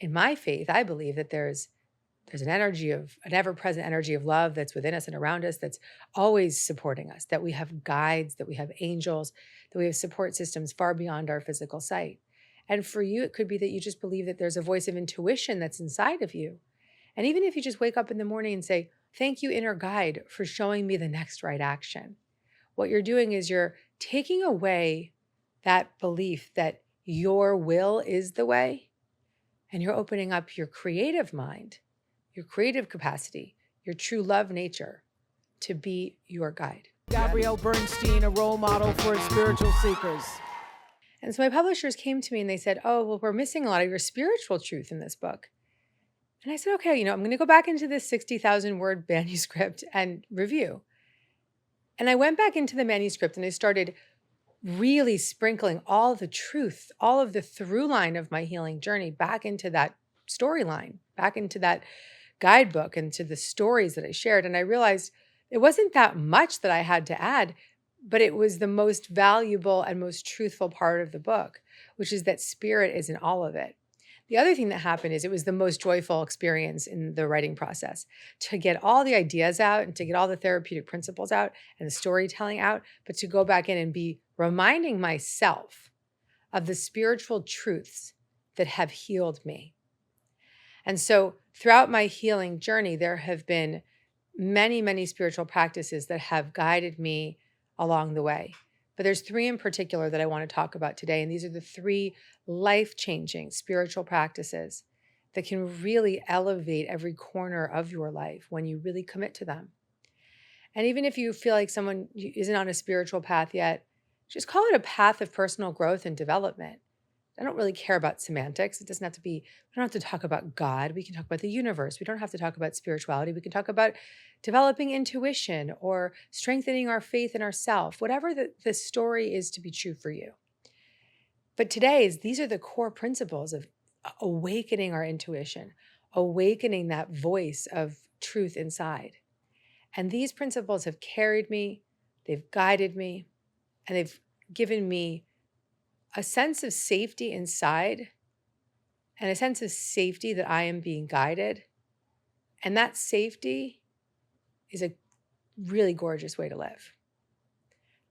in my faith, I believe that there's an ever-present energy of love that's within us and around us that's always supporting us, that we have guides, that we have angels, that we have support systems far beyond our physical sight. And for you, it could be that you just believe that there's a voice of intuition that's inside of you. And even if you just wake up in the morning and say, "Thank you, inner guide, for showing me the next right action," what you're doing is you're taking away that belief that your will is the way, and you're opening up your creative mind, your creative capacity, your true love nature to be your guide. Gabrielle Bernstein, a role model for spiritual seekers. And so my publishers came to me and they said, "Oh, well, we're missing a lot of your spiritual truth in this book." And I said, "Okay, I'm going to go back into this 60,000 word manuscript and review." And I went back into the manuscript and I started really sprinkling all the truth, all of the through line of my healing journey back into that storyline, back into that guidebook, into the stories that I shared. And I realized it wasn't that much that I had to add, but it was the most valuable and most truthful part of the book, which is that spirit is in all of it. The other thing that happened is it was the most joyful experience in the writing process to get all the ideas out and to get all the therapeutic principles out and the storytelling out, but to go back in and be reminding myself of the spiritual truths that have healed me. And so throughout my healing journey, there have been many, many spiritual practices that have guided me along the way. But there's three in particular that I want to talk about today. And these are the three life-changing spiritual practices that can really elevate every corner of your life when you really commit to them. And even if you feel like someone isn't on a spiritual path yet, just call it a path of personal growth and development. I don't really care about semantics. It doesn't have to be, we don't have to talk about God. We can talk about the universe. We don't have to talk about spirituality. We can talk about developing intuition or strengthening our faith in ourself, whatever the story is to be true for you. But these are the core principles of awakening our intuition, awakening that voice of truth inside. And these principles have carried me, they've guided me, and they've given me a sense of safety inside and a sense of safety that I am being guided. And that safety is a really gorgeous way to live.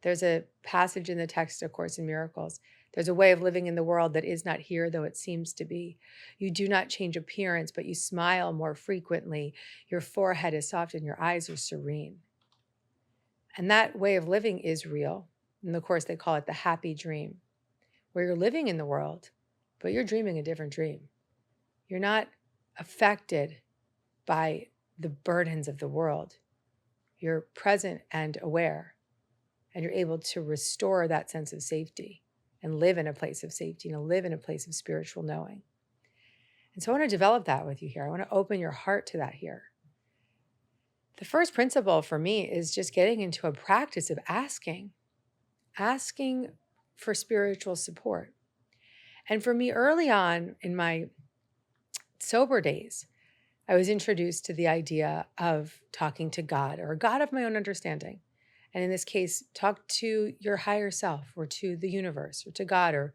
There's a passage in the text, of Course in Miracles. There's a way of living in the world that is not here, though it seems to be. You do not change appearance, but you smile more frequently. Your forehead is soft and your eyes are serene. And that way of living is real. In the Course, they call it the happy dream, where you're living in the world, but you're dreaming a different dream. You're not affected by the burdens of the world. You're present and aware, and you're able to restore that sense of safety and live in a place of safety and live in a place of spiritual knowing. And so I want to develop that with you here. I want to open your heart to that here. The first principle for me is just getting into a practice of asking for spiritual support. And for me, early on in my sober days, I was introduced to the idea of talking to God, or a God of my own understanding. And in this case, talk to your higher self, or to the universe, or to God, or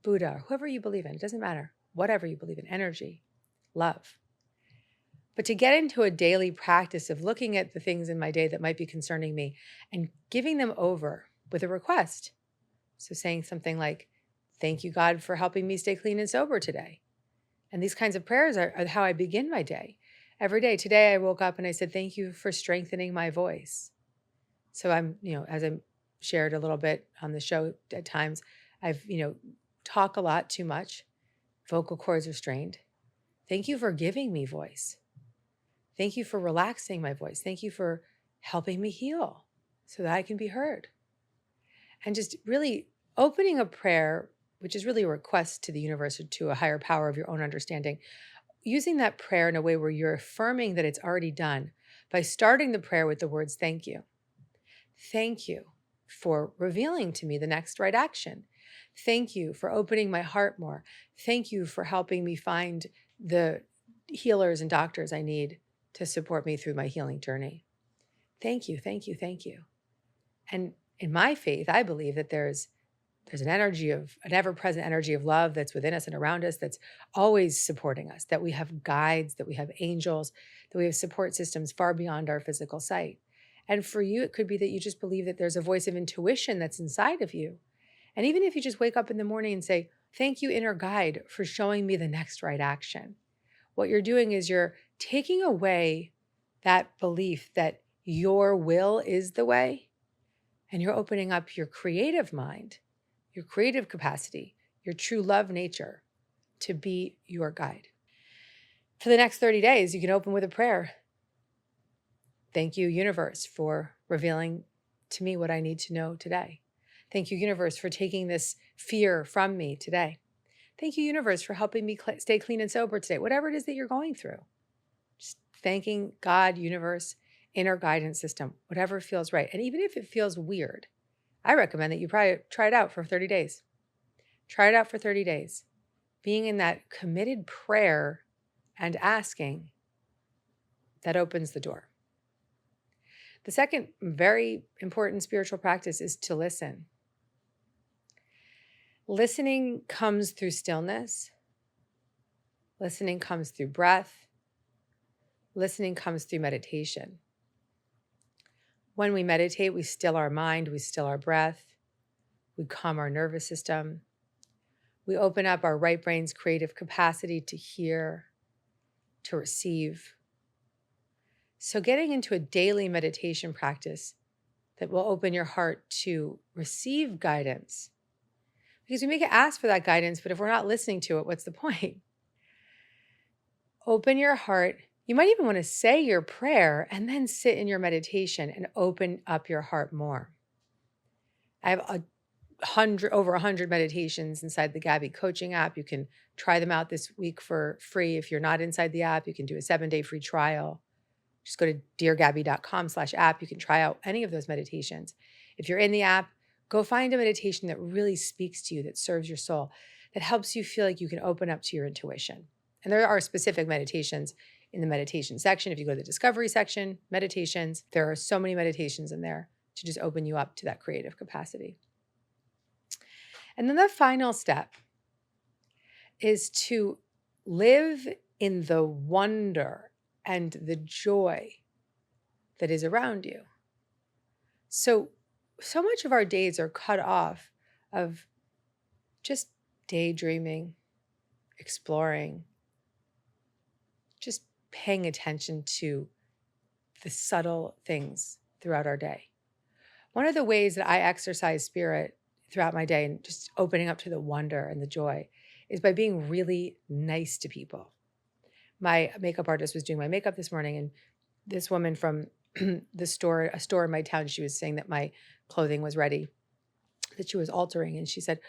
Buddha, or whoever you believe in. It doesn't matter. Whatever you believe in, energy, love. But to get into a daily practice of looking at the things in my day that might be concerning me and giving them over with a request. So saying something like, "Thank you, God, for helping me stay clean and sober today." And these kinds of prayers are how I begin my day. Every day. Today I woke up and I said, "Thank you for strengthening my voice." So I'm, as I shared a little bit on the show at times, I've, talk a lot too much. Vocal cords are strained. Thank you for giving me voice. Thank you for relaxing my voice. Thank you for helping me heal so that I can be heard. And just really opening a prayer, which is really a request to the universe or to a higher power of your own understanding, using that prayer in a way where you're affirming that it's already done by starting the prayer with the words, "Thank you. Thank you for revealing to me the next right action. Thank you for opening my heart more. Thank you for helping me find the healers and doctors I need to support me through my healing journey. Thank you, thank you, thank you." And in my faith, I believe that there's There's an ever-present energy of love that's within us and around us that's always supporting us, that we have guides, that we have angels, that we have support systems far beyond our physical sight. And for you, it could be that you just believe that there's a voice of intuition that's inside of you. And even if you just wake up in the morning and say, thank you, inner guide, for showing me the next right action. What you're doing is you're taking away that belief that your will is the way, and you're opening up your creative mind, your creative capacity, your true love nature to be your guide. For the next 30 days, you can open with a prayer. Thank you, universe, for revealing to me what I need to know today. Thank you, universe, for taking this fear from me today. Thank you, universe, for helping me stay clean and sober today, whatever it is that you're going through. Just thanking God, universe, inner guidance system, whatever feels right. And even if it feels weird, I recommend that you probably try it out for 30 days. Try it out for 30 days. Being in that committed prayer and asking, that opens the door. The second very important spiritual practice is to listen. Listening comes through stillness. Listening comes through breath. Listening comes through meditation. When we meditate, we still our mind, we still our breath, we calm our nervous system. We open up our right brain's creative capacity to hear, to receive. So getting into a daily meditation practice that will open your heart to receive guidance. Because we may get asked for that guidance, but if we're not listening to it, what's the point? Open your heart. You might even want to say your prayer and then sit in your meditation and open up your heart more. I have over 100 meditations inside the Gabby coaching app. You can try them out this week for free. If you're not inside the app, you can do a 7-day free trial. Just go to deargabby.com/app. You can try out any of those meditations. If you're in the app, go find a meditation that really speaks to you, that serves your soul, that helps you feel like you can open up to your intuition. And there are specific meditations in the meditation section. If you go to the discovery section, meditations, there are so many meditations in there to just open you up to that creative capacity. And then the final step is to live in the wonder and the joy that is around you. So much of our days are cut off of just daydreaming, exploring, just paying attention to the subtle things throughout our day. One of the ways that I exercise spirit throughout my day and just opening up to the wonder and the joy is by being really nice to people. My makeup artist was doing my makeup this morning, and this woman from a store in my town, she was saying that my clothing was ready, that she was altering. And she said,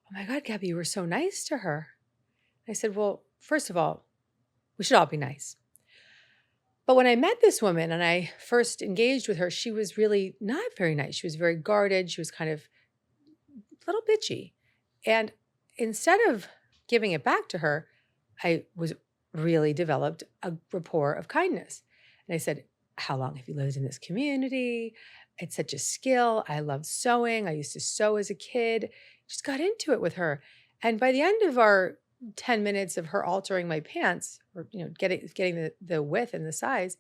"Oh my God, Gabby, you were so nice to her." I said, "Well, first of all, we should all be nice." But when I met this woman and I first engaged with her, she was really not very nice. She was very guarded. She was kind of a little bitchy. And instead of giving it back to her, I was really developed a rapport of kindness. And I said, "How long have you lived in this community? It's such a skill. I love sewing. I used to sew as a kid." Just got into it with her. And by the end of our 10 minutes of her altering my pants, or getting the width and the size,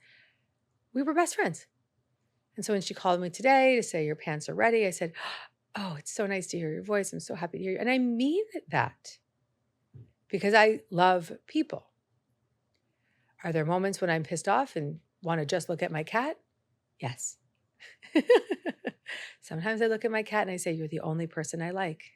we were best friends. And so when she called me today to say your pants are ready, I said, "Oh, it's so nice to hear your voice. I'm so happy to hear you." And I mean that because I love people. Are there moments when I'm pissed off and want to just look at my cat? Yes. Sometimes I look at my cat and I say, "You're the only person I like."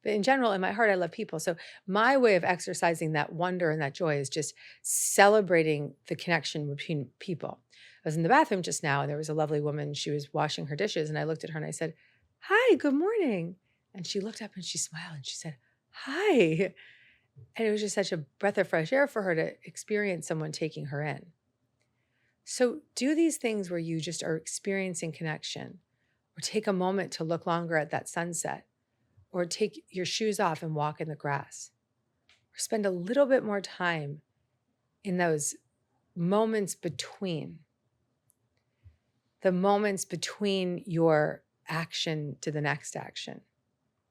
But in general, in my heart, I love people. So my way of exercising that wonder and that joy is just celebrating the connection between people. I was in the bathroom just now and there was a lovely woman. She was washing her dishes and I looked at her and I said, "Hi, good morning." And she looked up and she smiled and she said, "Hi." And it was just such a breath of fresh air for her to experience someone taking her in. So do these things where you just are experiencing connection, or take a moment to look longer at that sunset, or take your shoes off and walk in the grass, or spend a little bit more time in those moments between your action to the next action.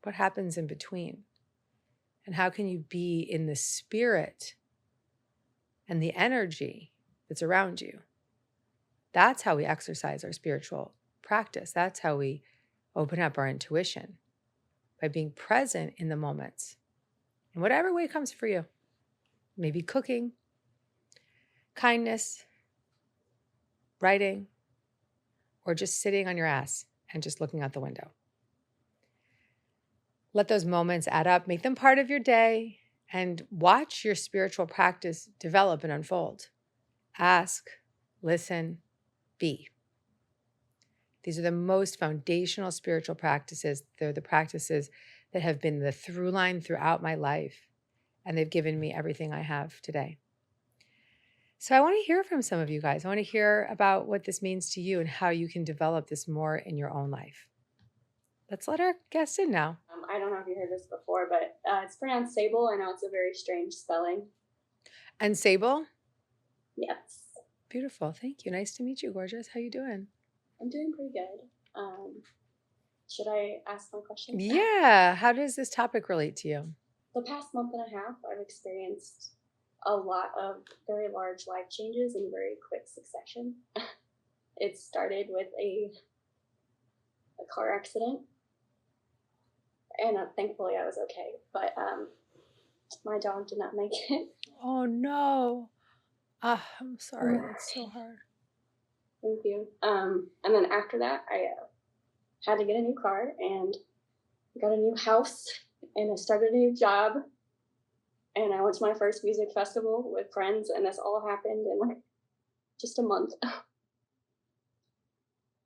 What happens in between? And how can you be in the spirit and the energy that's around you? That's how we exercise our spiritual practice. That's how we open up our intuition, by being present in the moments in whatever way comes for you. Maybe cooking, kindness, writing, or just sitting on your ass and just looking out the window. Let those moments add up, make them part of your day, and watch your spiritual practice develop and unfold. Ask, listen, be. These are the most foundational spiritual practices. They're the practices that have been the through line throughout my life, and they've given me everything I have today. So I want to hear from some of you guys. I want to hear about what this means to you and how you can develop this more in your own life. Let's let our guest in now. I don't know if you heard this before, but it's pronounced Sable. I know it's a very strange spelling. And Sable? Yes. Beautiful. Thank you. Nice to meet you, gorgeous. How you doing? I'm doing pretty good. Should I ask my question? Yeah. How does this topic relate to you? The past month and a half, I've experienced a lot of very large life changes in very quick succession. It started with a car accident, and thankfully I was okay. But my dog did not make it. Oh, no. I'm sorry. That's so hard. Thank you. And then after that, I had to get a new car and got a new house, and I started a new job, and I went to my first music festival with friends, and this all happened in like just a month.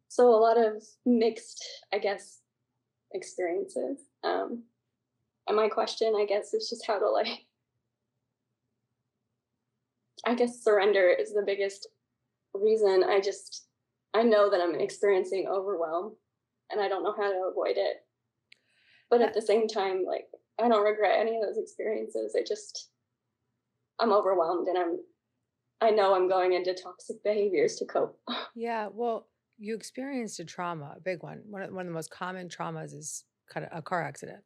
So a lot of mixed, I guess, experiences. And my question, I guess, is just how to I guess surrender is the biggest reason. I know that I'm experiencing overwhelm, and I don't know how to avoid it. But at the same time, I don't regret any of those experiences. I'm overwhelmed, and I know I'm going into toxic behaviors to cope. Yeah. Well, you experienced a trauma, a big one. One of the most common traumas is kind of a car accident.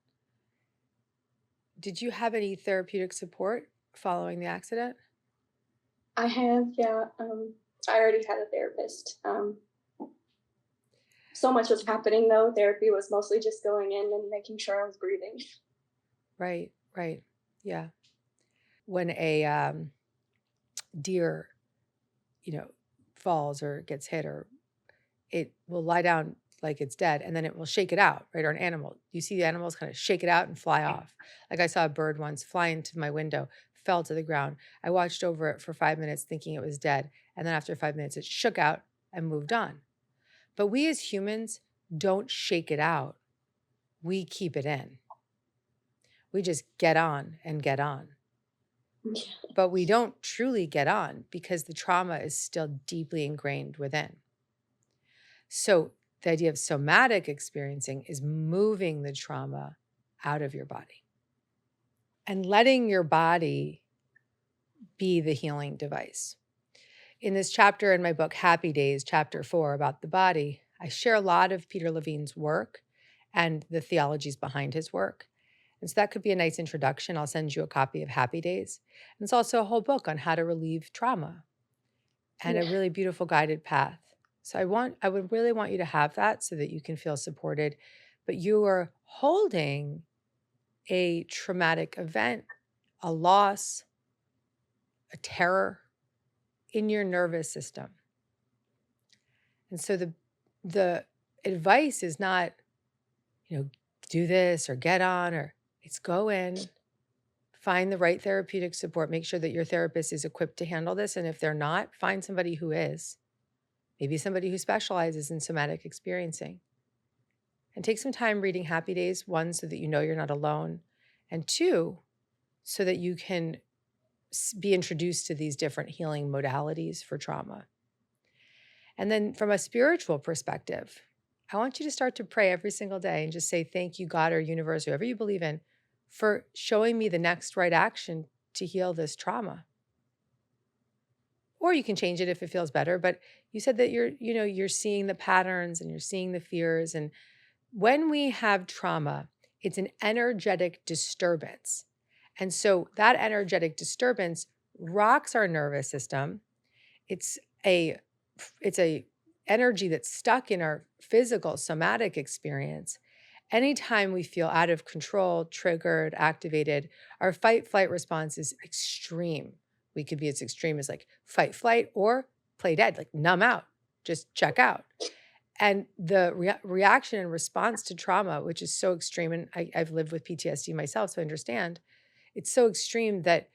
Did you have any therapeutic support following the accident? I have, yeah. I already had a therapist. So much was happening though. Therapy was mostly just going in and making sure I was breathing. Right. Yeah. When a deer, falls or gets hit, or it will lie down like it's dead, and then it will shake it out, right? Or an animal. You see the animals kind of shake it out and fly off. Like I saw a bird once fly into my window, fell to the ground. I watched over it for 5 minutes thinking it was dead. And then after 5 minutes, it shook out and moved on. But we as humans don't shake it out. We keep it in. We just get on and get on. But we don't truly get on because the trauma is still deeply ingrained within. So the idea of somatic experiencing is moving the trauma out of your body and letting your body be the healing device. In this chapter in my book, Happy Days, chapter 4, about the body, I share a lot of Peter Levine's work and the theologies behind his work. And so that could be a nice introduction. I'll send you a copy of Happy Days. And it's also a whole book on how to relieve trauma and a really beautiful guided path. So I would really want you to have that so that you can feel supported. But you are holding a traumatic event, a loss, a terror in your nervous system. And so the advice is not, do this or get on, or it's go in, find the right therapeutic support, make sure that your therapist is equipped to handle this. And if they're not, find somebody who is, maybe somebody who specializes in somatic experiencing. And take some time reading Happy Days, 1, so that you know you're not alone, and 2, so that you can be introduced to these different healing modalities for trauma. And then from a spiritual perspective, I want you to start to pray every single day and just say, thank you, God or universe, whoever you believe in, for showing me the next right action to heal this trauma. Or you can change it if it feels better. But you said that you're seeing the patterns and you're seeing the fears. And when we have trauma, It's an energetic disturbance. And so that energetic disturbance rocks our nervous system. It's a energy that's stuck in our physical somatic experience. Anytime we feel out of control, triggered, activated, our fight flight response is extreme. We could be as extreme as like fight flight or play dead, like numb out, just check out. And the reaction and response to trauma, which is so extreme, and I've lived with PTSD myself, so I understand, it's so extreme that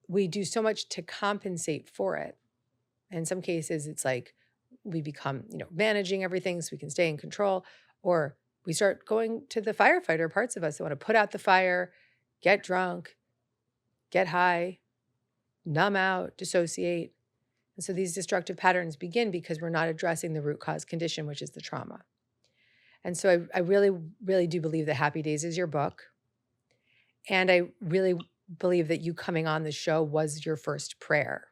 we do so much to compensate for it. In some cases, it's like we become, managing everything so we can stay in control, or we start going to the firefighter parts of us that want to put out the fire, get drunk, get high, numb out, dissociate. And so these destructive patterns begin because we're not addressing the root cause condition, which is the trauma. And so I really, really do believe that Happy Days is your book. And I really believe that you coming on the show was your first prayer.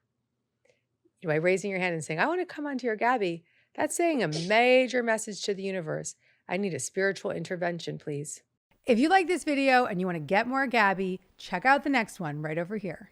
By raising your hand and saying, I want to come onto your Gabby, that's saying a major message to the universe. I need a spiritual intervention, please. If you like this video and you want to get more Gabby, check out the next one right over here.